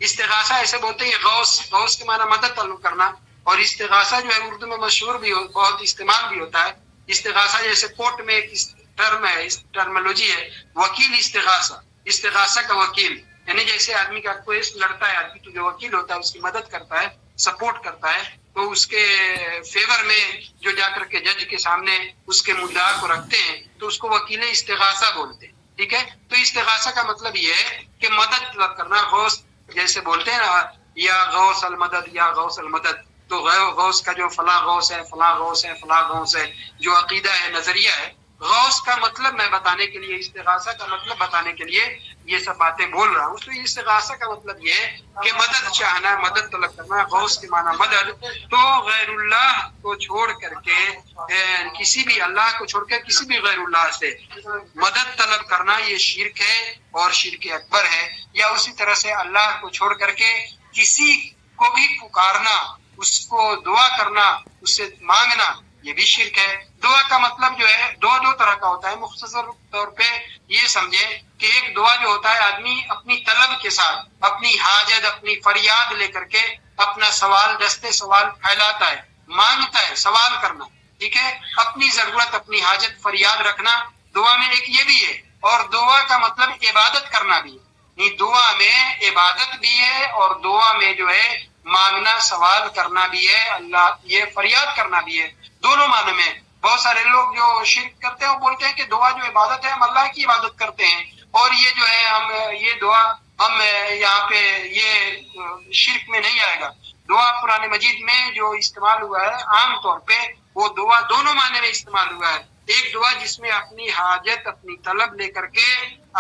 استغاثہ ایسے بولتے ہیں غوث کے معنی مدد طلب کرنا، اور استغاثہ جو ہے اردو میں مشہور بھی بہت استعمال بھی ہوتا ہے۔ استغاثہ جیسے کورٹ میں ایک ٹرم ہے، ٹرمولوجی ہے، وکیل استغاثہ، استغاثہ کا وکیل، یعنی جیسے آدمی کا کوئی لڑتا ہے، آدمی تو جو وکیل ہوتا ہے اس کی مدد کرتا ہے، سپورٹ کرتا ہے، تو اس کے فیور میں جو جا کر کے جج کے سامنے اس کے مدعا کو رکھتے ہیں تو اس کو وکیل استغاثہ بولتے ہیں، ٹھیک ہے۔ تو استغاثہ کا مطلب یہ ہے کہ مدد طلب کرنا، غوث جیسے بولتے ہیں نا، یا غوث المدد یا غوث المدد، تو غوث کا جو فلاں غوث ہے، فلاں غوث ہے، فلاں غوث ہے، جو عقیدہ ہے، نظریہ ہے، غوث کا مطلب میں بتانے کے لیے، استغاثہ کا مطلب بتانے کے لیے یہ سب باتیں بول رہا ہوں۔ تو استغاثہ کا مطلب یہ ہے کہ مدد چاہنا، مدد طلب کرنا، غوث کے معنی مدد۔ تو غیر اللہ کو چھوڑ کر کے کسی بھی اللہ کو چھوڑ کے کسی بھی غیر اللہ سے مدد طلب کرنا یہ شرک ہے اور شرک اکبر ہے۔ یا اسی طرح سے اللہ کو چھوڑ کر کے کسی کو بھی پکارنا، اس کو دعا کرنا، اس سے مانگنا، یہ بھی شرک ہے۔ دعا کا مطلب جو ہے دو طرح کا ہوتا ہے۔ مختصر طور پہ یہ سمجھے کہ ایک دعا جو ہوتا ہے آدمی اپنی طلب کے ساتھ اپنی حاجت، اپنی فریاد لے کر کے اپنا سوال، دستے سوال پھیلاتا ہے، مانگتا ہے، سوال کرنا، ٹھیک ہے، اپنی ضرورت، اپنی حاجت فریاد رکھنا دعا میں ایک یہ بھی ہے۔ اور دعا کا مطلب عبادت کرنا بھی ہے، دعا میں عبادت بھی ہے اور دعا میں جو ہے مانگنا، سوال کرنا بھی ہے، اللہ یہ فریاد کرنا بھی ہے، دونوں معنی میں۔ بہت سارے لوگ جو شرک کرتے ہیں وہ بولتے ہیں کہ دعا جو عبادت ہے ہم اللہ کی عبادت کرتے ہیں، اور یہ جو ہے ہم یہ دعا ہم یہاں پہ یہ شرک میں نہیں آئے گا۔ دعا قرآن مجید میں جو استعمال ہوا ہے عام طور پہ وہ دعا دونوں معنی میں استعمال ہوا ہے۔ ایک دعا جس میں اپنی حاجت، اپنی طلب لے کر کے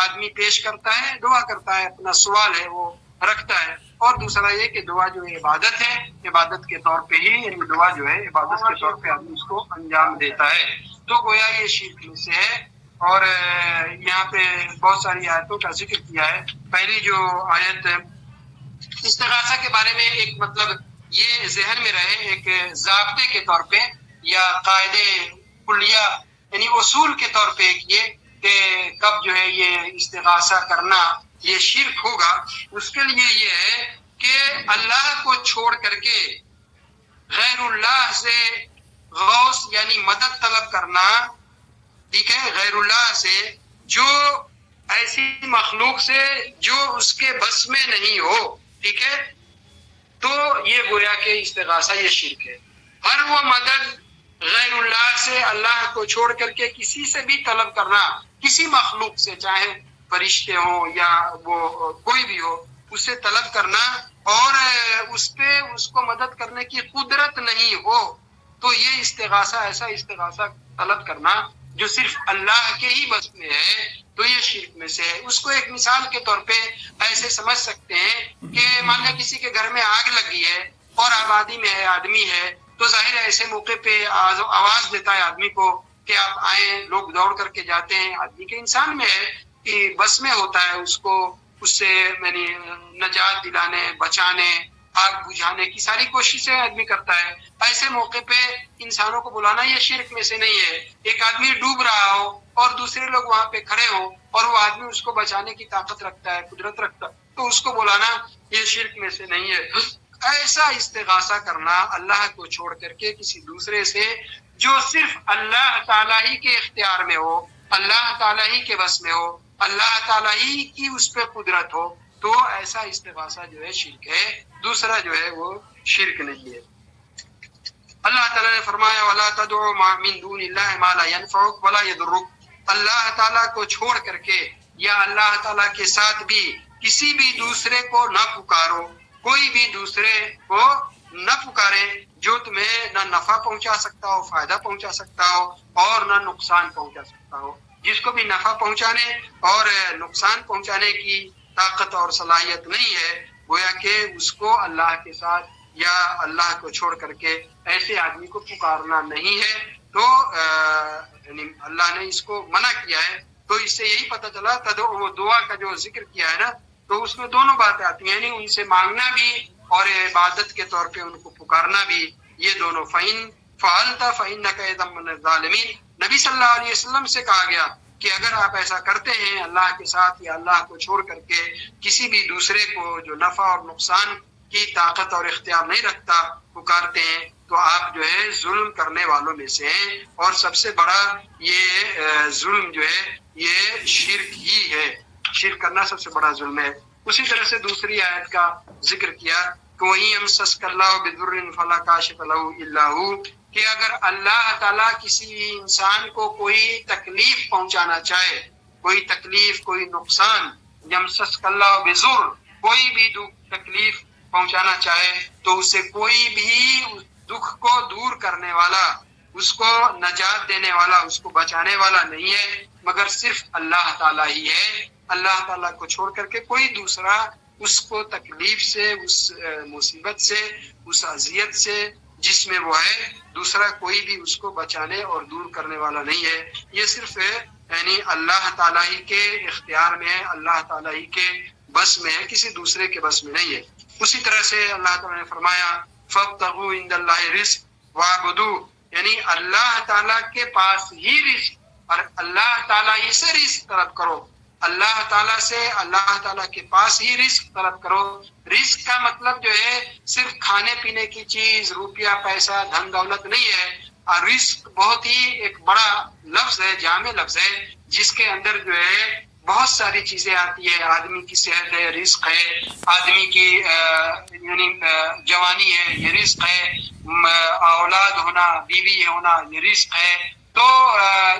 آدمی پیش کرتا ہے، دعا کرتا ہے، اپنا سوال ہے وہ رکھتا ہے، اور دوسرا یہ کہ دعا جو عبادت ہے، عبادت کے طور پہ ہی، یعنی دعا جو ہے عبادت کے طور پہ آدمی اس کو انجام دیتا ہے، تو گویا یہ شرک میں سے ہے۔ اور یہاں پہ بہت ساری آیتوں کا ذکر کیا ہے۔ پہلی جو آیت استغاثہ کے بارے میں ایک مطلب یہ ذہن میں رہے، ایک ضابطے کے طور پہ یا قاعدے کلیہ یعنی اصول کے طور پہ یہ کہ کب جو ہے یہ استغاثہ کرنا یہ شرک ہوگا، اس کے لیے یہ ہے کہ اللہ کو چھوڑ کر کے غیر اللہ سے غوث یعنی مدد طلب کرنا، ٹھیک ہے، غیر اللہ سے جو ایسی مخلوق سے جو اس کے بس میں نہیں ہو، ٹھیک ہے، تو یہ گویا کہ استغاثہ یہ شرک ہے۔ ہر وہ مدد غیر اللہ سے اللہ کو چھوڑ کر کے کسی سے بھی طلب کرنا، کسی مخلوق سے، چاہے فرشتے ہوں یا وہ کوئی بھی ہو، اس سے طلب کرنا اور اس پہ اس کو مدد کرنے کی قدرت نہیں ہو، تو یہ استغاثہ، ایسا استغاثہ طلب کرنا جو صرف اللہ کے ہی بس میں ہے، تو یہ شرک میں سے ہے۔ اس کو ایک مثال کے طور پہ ایسے سمجھ سکتے ہیں کہ مان لیں کسی کے گھر میں آگ لگی ہے اور آبادی میں ہے، آدمی ہے، تو ظاہر ہے ایسے موقع پہ آواز دیتا ہے آدمی کو کہ آپ آئیں، لوگ دوڑ کر کے جاتے ہیں۔ آدمی کے انسان میں ہے کہ بس میں ہوتا ہے اس کو اس سے یعنی نجات دلانے، بچانے، آگ بجھانے کی ساری کوششیں آدمی کرتا ہے. ایسے موقع پہ انسانوں کو بلانا یہ شرک میں سے نہیں ہے. ایک آدمی ڈوب رہا ہو اور دوسرے لوگ وہاں پہ کھڑے ہو اور وہ آدمی اس کو بچانے کی طاقت رکھتا ہے, قدرت رکھتا ہے, تو اس کو بلانا یہ شرک میں سے نہیں ہے. ایسا استغاثہ کرنا اللہ کو چھوڑ کر کے کسی دوسرے سے, جو صرف اللہ تعالیٰ ہی کے اختیار میں ہو, اللہ تعالیٰ ہی کے بس میں ہو, اللہ تعالیٰ ہی کی اس پہ قدرت ہو, تو ایسا استغاثہ جو ہے شرک ہے. دوسرا جو ہے وہ شرک نہیں ہے. اللہ تعالیٰ نے فرمایا وَلَا تَدْعُوا مِن دُونِ اللَّهِ مَا لَا يَنفَعُكَ وَلَا يَضُرُّكَ, اللہ تعالیٰ کو چھوڑ کر کے یا اللہ تعالیٰ کے ساتھ بھی کسی بھی دوسرے کو نہ پکارو, کوئی بھی دوسرے کو نہ پکارے جو تمہیں نہ نفع پہنچا سکتا ہو, فائدہ پہنچا سکتا ہو, اور نہ نقصان پہنچا سکتا ہو. جس کو بھی نفع پہنچانے اور نقصان پہنچانے کی طاقت اور صلاحیت نہیں ہے, گویا کہ اس کو اللہ کے ساتھ یا اللہ کو چھوڑ کر کے ایسے آدمی کو پکارنا نہیں ہے. تو یعنی اللہ نے اس کو منع کیا ہے. تو اس سے یہی پتہ چلا دعا کا جو ذکر کیا ہے نا, تو اس میں دونوں باتیں آتی ہیں, یعنی ان سے مانگنا بھی اور عبادت کے طور پہ ان کو پکارنا بھی, یہ دونوں. فَإِن فَعَلْتَ فَإِنَّكَ إِذًا مِّنَ الظَّالِمِينَ, نبی صلی اللہ علیہ وسلم سے کہا گیا کہ اگر آپ ایسا کرتے ہیں اللہ کے ساتھ یا اللہ کو چھوڑ کر کے کسی بھی دوسرے کو جو نفع اور نقصان کی طاقت اور اختیار نہیں رکھتا پکارتے ہیں, تو آپ جو ہے ظلم کرنے والوں میں سے ہیں, اور سب سے بڑا یہ ظلم جو ہے یہ شرک ہی ہے. شرک کرنا سب سے بڑا ظلم ہے. اسی طرح سے دوسری آیت کا ذکر کیا کہ وَإِن يَمْسَسْكَ اللَّهُ بِضُرٍّ فَلَا كَاشِفَ لَهُ إِلَّا هُوَ, کہ اگر اللہ تعالیٰ کسی انسان کو کوئی تکلیف پہنچانا چاہے, کوئی تکلیف, کوئی نقصان, یمسسک اللہ بضر, کوئی بھی تکلیف پہنچانا چاہے تو اسے کوئی بھی دکھ کو دور کرنے والا, اس کو نجات دینے والا, اس کو بچانے والا نہیں ہے مگر صرف اللہ تعالیٰ ہی ہے. اللہ تعالیٰ کو چھوڑ کر کے کوئی دوسرا اس کو تکلیف سے, اس مصیبت سے, اس اذیت سے جس میں وہ ہے, دوسرا کوئی بھی اس کو بچانے اور دور کرنے والا نہیں ہے. یہ صرف یعنی اللہ تعالیٰ ہی کے اختیار میں ہے, اللہ تعالیٰ ہی کے بس میں ہے, کسی دوسرے کے بس میں نہیں ہے. اسی طرح سے اللہ تعالیٰ نے فرمایا فَابْتَغُوا عِندَ اللَّهِ الرِّزْقَ وَاعْبُدُوهُ, یعنی اللہ تعالیٰ کے پاس ہی رزق اور اللہ تعالیٰ ہی سے رزق طلب کرو. اللہ تعالیٰ سے, اللہ تعالیٰ کے پاس ہی رزق طلب کرو. رزق کا مطلب جو ہے صرف کھانے پینے کی چیز, روپیہ پیسہ, دھن دولت نہیں ہے. اور رزق بہت ہی ایک بڑا لفظ ہے, جامع لفظ ہے, جس کے اندر جو ہے بہت ساری چیزیں آتی ہے. آدمی کی صحت ہے, رزق ہے. آدمی کی یعنی جوانی ہے, یہ رزق ہے. اولاد ہونا, بیوی ہونا, یہ رزق ہے. تو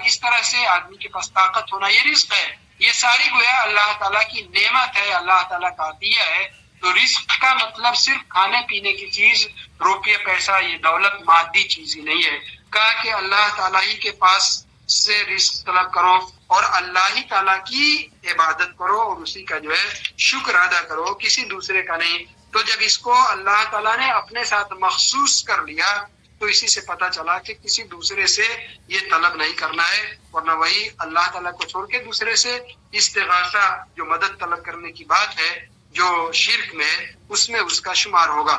اس طرح سے آدمی کے پاس طاقت ہونا, یہ رزق ہے. یہ ساری گویا اللہ تعالیٰ کی نعمت ہے, اللہ تعالیٰ کا عطیہ ہے. تو رزق کا مطلب صرف کھانے پینے کی چیز, روپیہ پیسہ, یہ دولت مادی چیز ہی نہیں ہے. کہا کہ اللہ تعالیٰ ہی کے پاس سے رزق طلب کرو اور اللہ ہی تعالیٰ کی عبادت کرو اور اسی کا جو ہے شکر ادا کرو, کسی دوسرے کا نہیں. تو جب اس کو اللہ تعالیٰ نے اپنے ساتھ مخصوص کر لیا تو اسی سے پتہ چلا کہ کسی دوسرے سے یہ طلب نہیں کرنا ہے, ورنہ وہی اللہ تعالیٰ کو چھوڑ کے دوسرے سے استغاثہ, جو مدد طلب کرنے کی بات ہے, جو شرک میں ہے, اس میں اس کا شمار ہوگا.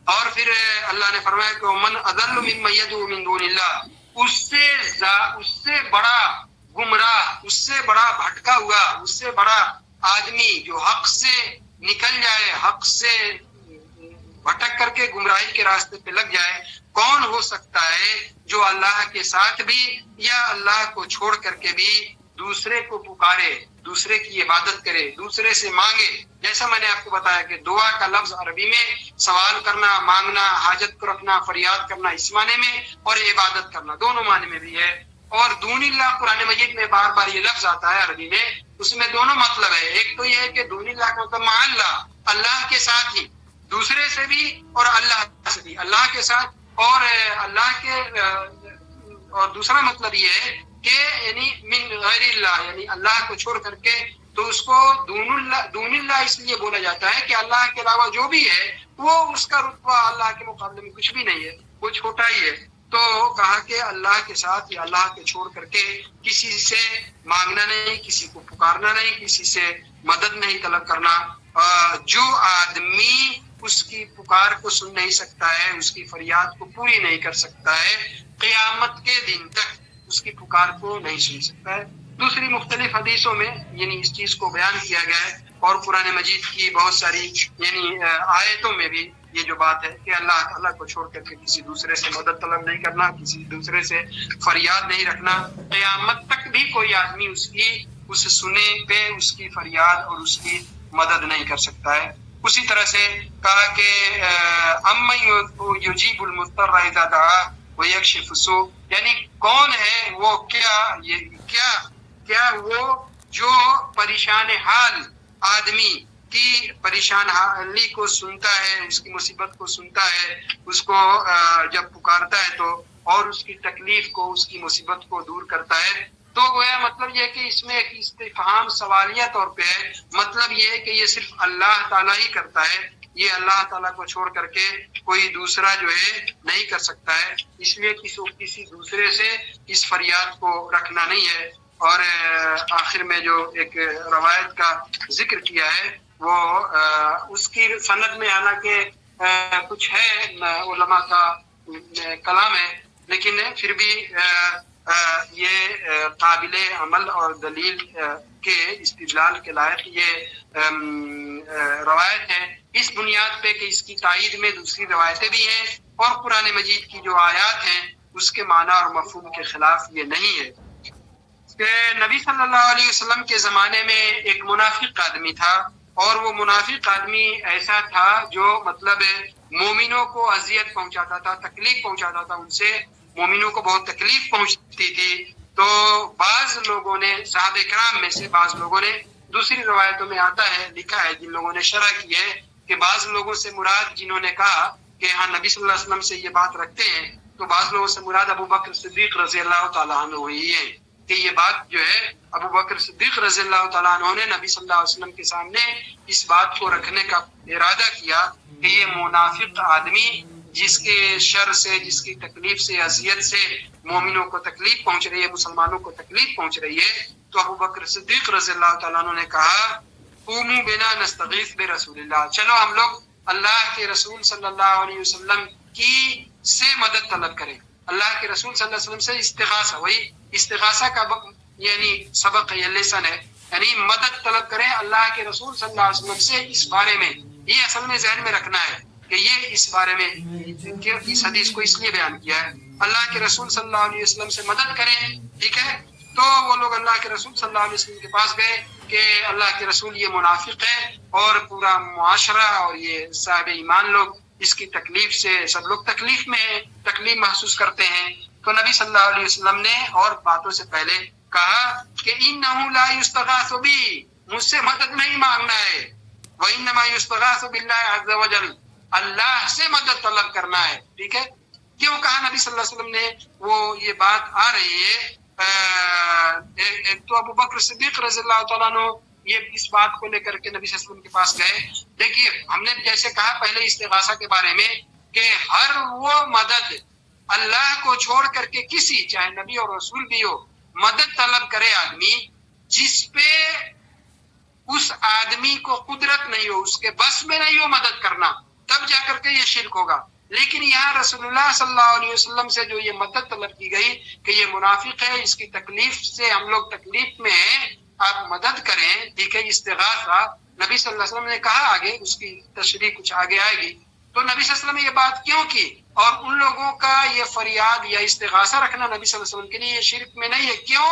اور پھر اللہ نے فرمایا کہ من اضل ممن يدعو من دون اللہ, اس سے بڑا گمراہ, اس سے بڑا بھٹکا ہوا, اس سے بڑا آدمی جو حق سے نکل جائے, حق سے بھٹک کر کے گمراہی کے راستے پہ لگ جائے, کون ہو سکتا ہے جو اللہ کے ساتھ بھی یا اللہ کو چھوڑ کر کے بھی دوسرے کو پکارے, دوسرے کی عبادت کرے, دوسرے سے مانگے. جیسا میں نے آپ کو بتایا کہ دعا کا لفظ عربی میں سوال کرنا, مانگنا, حاجت کو رکھنا, فریاد کرنا اس معنی میں, اور عبادت کرنا دونوں معنی میں بھی ہے. اور دون اللہ قرآن مجید میں بار بار یہ لفظ آتا ہے عربی میں, اس میں دونوں مطلب ہے. ایک تو یہ ہے کہ دون اللہ کا مطلب مع اللہ, اللہ کے ساتھ ہی, دوسرے سے بھی اور اللہ سے بھی, اللہ کے ساتھ اور اللہ کے, اور دوسرا مطلب یہ ہے کہ یعنی من غیر اللہ, یعنی اللہ کو چھوڑ کر کے. تو اس کو دون اللہ اس لیے بولا جاتا ہے کہ اللہ کے علاوہ جو بھی ہے وہ اس کا رتبہ اللہ کے مقابلے میں کچھ بھی نہیں ہے, وہ چھوٹا ہی ہے. تو کہا کہ اللہ کے ساتھ یا اللہ کے چھوڑ کر کے کسی سے مانگنا نہیں, کسی کو پکارنا نہیں, کسی سے مدد نہیں طلب کرنا. جو آدمی اس کی پکار کو سن نہیں سکتا ہے، اس کی فریاد کو پوری نہیں کر سکتا ہے، قیامت کے دن تک اس کی پکار کو نہیں سن سکتا ہے۔ دوسری مختلف حدیثوں میں یعنی اس چیز کو بیان کیا گیا ہے، اور قرآن مجید کی بہت ساری یعنی آیتوں میں بھی یہ جو بات ہے کہ اللہ تعالیٰ کو چھوڑ کر کے کسی دوسرے سے مدد طلب نہیں کرنا، کسی دوسرے سے فریاد نہیں رکھنا، قیامت تک بھی کوئی آدمی اس سنے پہ اس کی فریاد اور اس کی مدد نہیں کر سکتا ہے۔ اسی طرح سے کہا کہ امن یجیب المضطر اذا دعا ویکشف السوء، یعنی کون ہے وہ، کیا وہ جو پریشان حال آدمی کی پریشان حالی کو سنتا ہے، اس کی مصیبت کو سنتا ہے، اس کو جب پکارتا ہے تو، اور اس کی تکلیف کو، اس کی مصیبت کو دور کرتا ہے۔ تو گویا مطلب یہ کہ اس میں ایک استفہام سوالیہ طور پہ ہے، مطلب یہ ہے کہ یہ صرف اللہ تعالیٰ ہی کرتا ہے، یہ اللہ تعالیٰ کو چھوڑ کر کے کوئی دوسرا جو ہے نہیں کر سکتا ہے، اس لیے کسی دوسرے سے اس فریاد کو رکھنا نہیں ہے۔ اور آخر میں جو ایک روایت کا ذکر کیا ہے وہ اس کی سند میں حالانکہ کچھ ہے علماء کا کلام ہے، لیکن پھر بھی یہ قابل عمل اور دلیل کے استدلال کے لائق یہ روایت ہے، اس بنیاد پہ کہ اس کی تائید میں دوسری روایتیں بھی ہیں، اور قرآن مجید کی جو آیات ہیں اس کے معنی اور مفہوم کے خلاف یہ نہیں ہے۔ کہ نبی صلی اللہ علیہ وسلم کے زمانے میں ایک منافق آدمی تھا، اور وہ منافق آدمی ایسا تھا جو مطلب مومنوں کو اذیت پہنچاتا تھا، تکلیف پہنچاتا تھا، ان سے مومنوں کو بہت تکلیف پہنچتی تھی۔ تو بعض لوگوں نے، صحابہ کرام میں سے بعض لوگوں نے، دوسری روایتوں میں آتا ہے، لکھا ہے، جن لوگوں نے شرح کی ہے کہ بعض لوگوں سے مراد جنہوں نے کہا کہ ہاں نبی صلی اللہ علیہ وسلم سے یہ بات رکھتے ہیں، تو بعض لوگوں سے مراد ابو بکر صدیق رضی اللہ تعالیٰ عنہ ہوئی ہے کہ یہ بات جو ہے ابو بکر صدیق رضی اللہ تعالیٰ عنہ نے نبی صلی اللہ علیہ وسلم کے سامنے اس بات کو رکھنے کا ارادہ کیا کہ یہ منافق آدمی جس کے شر سے، جس کی تکلیف سے، اذیت سے مومنوں کو تکلیف پہنچ رہی ہے، مسلمانوں کو تکلیف پہنچ رہی ہے، تو ابو بکر صدیق رضی اللہ تعالیٰ عنہ نے کہا قوموا بنا نستغیث برسول اللہ، چلو ہم لوگ اللہ کے رسول صلی اللہ علیہ وسلم کی سے مدد طلب کریں، اللہ کے رسول صلی اللہ علیہ وسلم سے استغاثہ، وہی استغاثہ کا یعنی سبق ہے، لیسن ہے، یعنی مدد طلب کریں اللہ کے رسول صلی اللہ علیہ وسلم سے اس بارے میں۔ یہ اصل میں ذہن میں رکھنا ہے کہ یہ اس بارے میں اس حدیث کو اس لیے بیان کیا ہے، اللہ کے رسول صلی اللہ علیہ وسلم سے مدد کریں، ٹھیک ہے۔ تو وہ لوگ اللہ کے رسول صلی اللہ علیہ وسلم کے پاس گئے کہ اللہ کے رسول یہ منافق ہے، اور پورا معاشرہ اور یہ صاحب ایمان لوگ اس کی تکلیف سے، سب لوگ تکلیف میں ہیں، تکلیف محسوس کرتے ہیں۔ تو نبی صلی اللہ علیہ وسلم نے اور باتوں سے پہلے کہا کہ انہ لا یستغاث بی، مجھ سے مدد نہیں مانگنا ہے، وانما یستغاث باللہ عز وجل، اللہ سے مدد طلب کرنا ہے، ٹھیک ہے۔ کیوں کہا نبی صلی اللہ علیہ وسلم نے؟ وہ یہ بات آ رہی ہے، ایک تو ابو بکر صدیق رضی اللہ تعالیٰ عنہ یہ اس بات کو لے کر کے نبی صلی اللہ علیہ وسلم کے پاس گئے۔ دیکھیے ہم نے جیسے کہا پہلے استغاثہ کے بارے میں کہ ہر وہ مدد اللہ کو چھوڑ کر کے کسی، چاہے نبی اور رسول بھی ہو، مدد طلب کرے آدمی جس پہ اس آدمی کو قدرت نہیں ہو، اس کے بس میں نہیں ہو مدد کرنا، تب جا کر کے یہ شرک ہوگا۔ لیکن یہاں رسول اللہ صلی اللہ علیہ وسلم سے جو یہ مدد طلب کی گئی کہ یہ منافق ہے، اس کی تکلیف سے ہم لوگ تکلیف میں ہیں، آپ مدد کریں، ٹھیک ہے، استغاثہ نبی صلی اللہ علیہ وسلم نے کہا، آگے اس کی تشریح کچھ آگے آئے گی۔ تو نبی صلی اللہ علیہ وسلم نے یہ بات کیوں کی؟ اور ان لوگوں کا یہ فریاد یا استغاثہ رکھنا نبی صلی اللہ علیہ وسلم کے لیے یہ شرک میں نہیں ہے، کیوں؟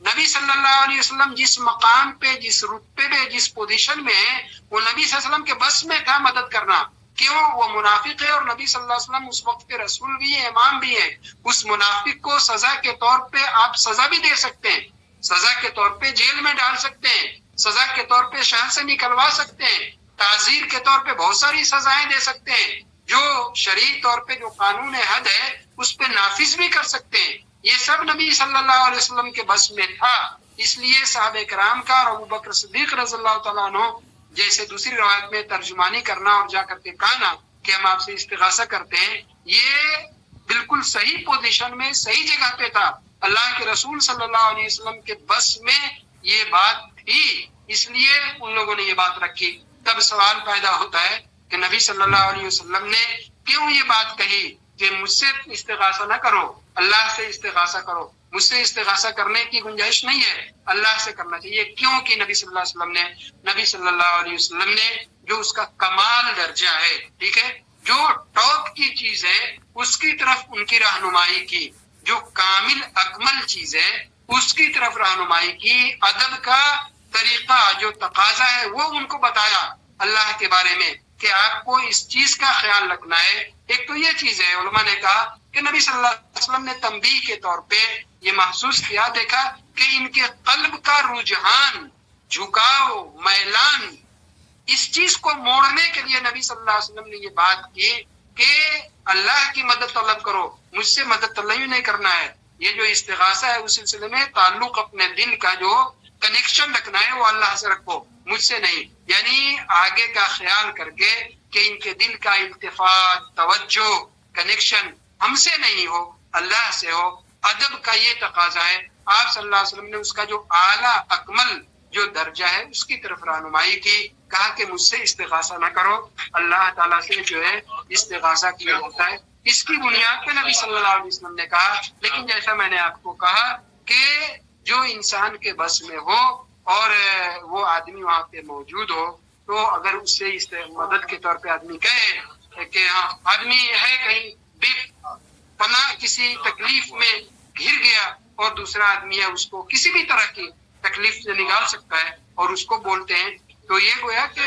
نبی صلی اللہ علیہ وسلم جس مقام پہ، جس رتبے پہ، جس پوزیشن میں ہے، وہ نبی صلی اللہ علیہ وسلم کے بس میں تھا مدد کرنا۔ کیوں؟ وہ منافق ہے، اور نبی صلی اللہ علیہ وسلم اس وقت کے رسول بھی ہیں، امام بھی ہیں۔ اس منافق کو سزا کے طور پہ آپ سزا بھی دے سکتے ہیں، سزا کے طور پہ جیل میں ڈال سکتے ہیں، سزا کے طور پہ شہر سے نکلوا سکتے ہیں، تعزیر کے طور پہ بہت ساری سزائیں دے سکتے ہیں، جو شرعی طور پہ جو قانون حد ہے اس پہ نافذ بھی کر سکتے ہیں۔ یہ سب نبی صلی اللہ علیہ وسلم کے بس میں تھا، اس لیے صحابہ کرام کا اور ابو بکر صدیق رضی اللہ تعالیٰ عنہ جیسے دوسری روایت میں ترجمانی کرنا اور جا کر کے کہنا کہ ہم آپ سے استغاثہ کرتے ہیں، یہ بالکل صحیح پوزیشن میں، صحیح جگہ پہ تھا، اللہ کے رسول صلی اللہ علیہ وسلم کے بس میں یہ بات تھی، اس لیے ان لوگوں نے یہ بات رکھی۔ تب سوال پیدا ہوتا ہے کہ نبی صلی اللہ علیہ وسلم نے کیوں یہ بات کہی کہ مجھ سے استغاثہ نہ کرو، اللہ سے استغاثہ کرو، مجھ سے استغاثہ کرنے کی گنجائش نہیں ہے، اللہ سے کرنا چاہیے. کیوں کہ نبی صلی اللہ علیہ وسلم نے جو اس کا کمال درجہ ہے، ٹھیک ہے، جو ٹاپ کی چیز ہے اس کی طرف ان کی رہنمائی کی، جو کامل اکمل چیز ہے اس کی طرف رہنمائی کی، ادب کا طریقہ جو تقاضا ہے وہ ان کو بتایا اللہ کے بارے میں کہ آپ کو اس چیز کا خیال رکھنا ہے. ایک تو یہ چیز ہے، علماء نے کہا کہ نبی صلی اللہ علیہ وسلم نے تنبیہ کے طور پہ یہ محسوس کیا، دیکھا کہ ان کے قلب کا رجحان، جھکاؤ، میلان، اس چیز کو موڑنے کے لیے نبی صلی اللہ علیہ وسلم نے یہ بات کی کہ اللہ کی مدد طلب کرو، مجھ سے مدد طلب نہیں کرنا ہے. یہ جو استغاثہ ہے اس سلسلے میں تعلق اپنے دل کا جو کنیکشن رکھنا ہے وہ اللہ سے رکھو، مجھ سے نہیں. یعنی آگے کا خیال کر کے کہ ان کے دل کا التفات، توجہ، کنیکشن ہم سے نہیں ہو، اللہ سے ہو. ادب کا یہ تقاضا ہے. آپ صلی اللہ علیہ وسلم نے اس کا جو اعلیٰ اکمل جو درجہ ہے اس کی طرف رہنمائی کی، کہا کہ مجھ سے استغاثہ نہ کرو، اللہ تعالیٰ سے جو ہے استغاثہ کیا ہوتا ہے. اس کی بنیاد پہ نبی صلی اللہ علیہ وسلم نے کہا. لیکن جیسا میں نے آپ کو کہا کہ جو انسان کے بس میں ہو اور وہ آدمی وہاں پہ موجود ہو، تو اگر اس سے مدد کے طور پہ آدمی کہے کہ ہاں آدمی ہے کہیں بے پناہ کسی تکلیف میں گھر گیا اور دوسرا آدمی ہے اس کو کسی بھی طرح کی تکلیف سے نکال سکتا ہے اور اس کو بولتے ہیں، تو یہ گویا کہ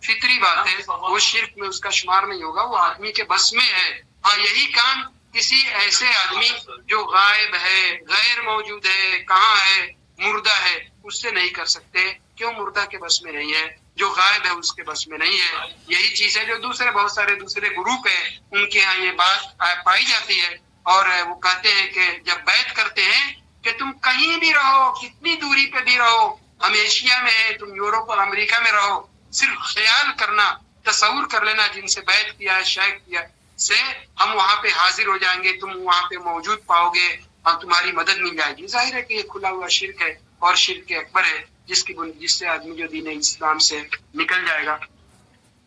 فطری بات ہے، وہ شرک میں اس کا شمار نہیں ہوگا، وہ آدمی کے بس میں ہے. ہاں یہی کام کسی ایسے آدمی جو غائب ہے، غیر موجود ہے، کہاں ہے، مردہ ہے، اس سے نہیں کر سکتے. کیوں؟ مردہ کے بس میں نہیں ہے، جو غائب ہے اس کے بس میں نہیں ہے. یہی چیز ہے جو بہت سارے دوسرے گروپ ہے ان کے ہاں یہ بات پائی جاتی ہے، اور وہ کہتے ہیں کہ جب بیعت کرتے ہیں کہ تم کہیں بھی رہو، کتنی دوری پہ بھی رہو، ہم ایشیا میں ہیں، تم یورپ اور امریکہ میں رہو، صرف خیال کرنا، تصور کر لینا جن سے بیعت کیا ہے، شیک کیا سے ہم وہاں پہ حاضر ہو جائیں گے، تم وہاں پہ موجود پاؤ گے اور تمہاری مدد مل جائے گی. ظاہر ہے کہ یہ کھلا ہوا شرک ہے اور شرک اکبر ہے جس سے آدمی جو دین اسلام سے نکل جائے گا.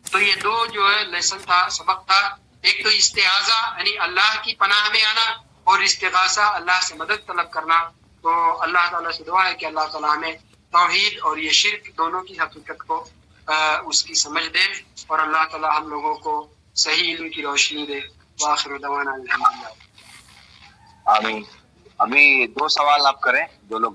تو یہ دو جو ہے لیسن تھا، سبق تھا. ایک تو استعاذہ یعنی اللہ کی پناہ میں آنا، اور استغاثہ اللہ سے مدد طلب کرنا. تو اللہ تعالیٰ سے دعا ہے کہ اللہ تعالیٰ ہمیں توحید اور یہ شرک دونوں کی حقیقت کو اس کی سمجھ دے، اور اللہ تعالیٰ ہم لوگوں کو صحیح علم کی روشنی دے. وآخر دعوانا الحمدللہ. آمین. ابھی 2 سوال آپ کریں جو لوگ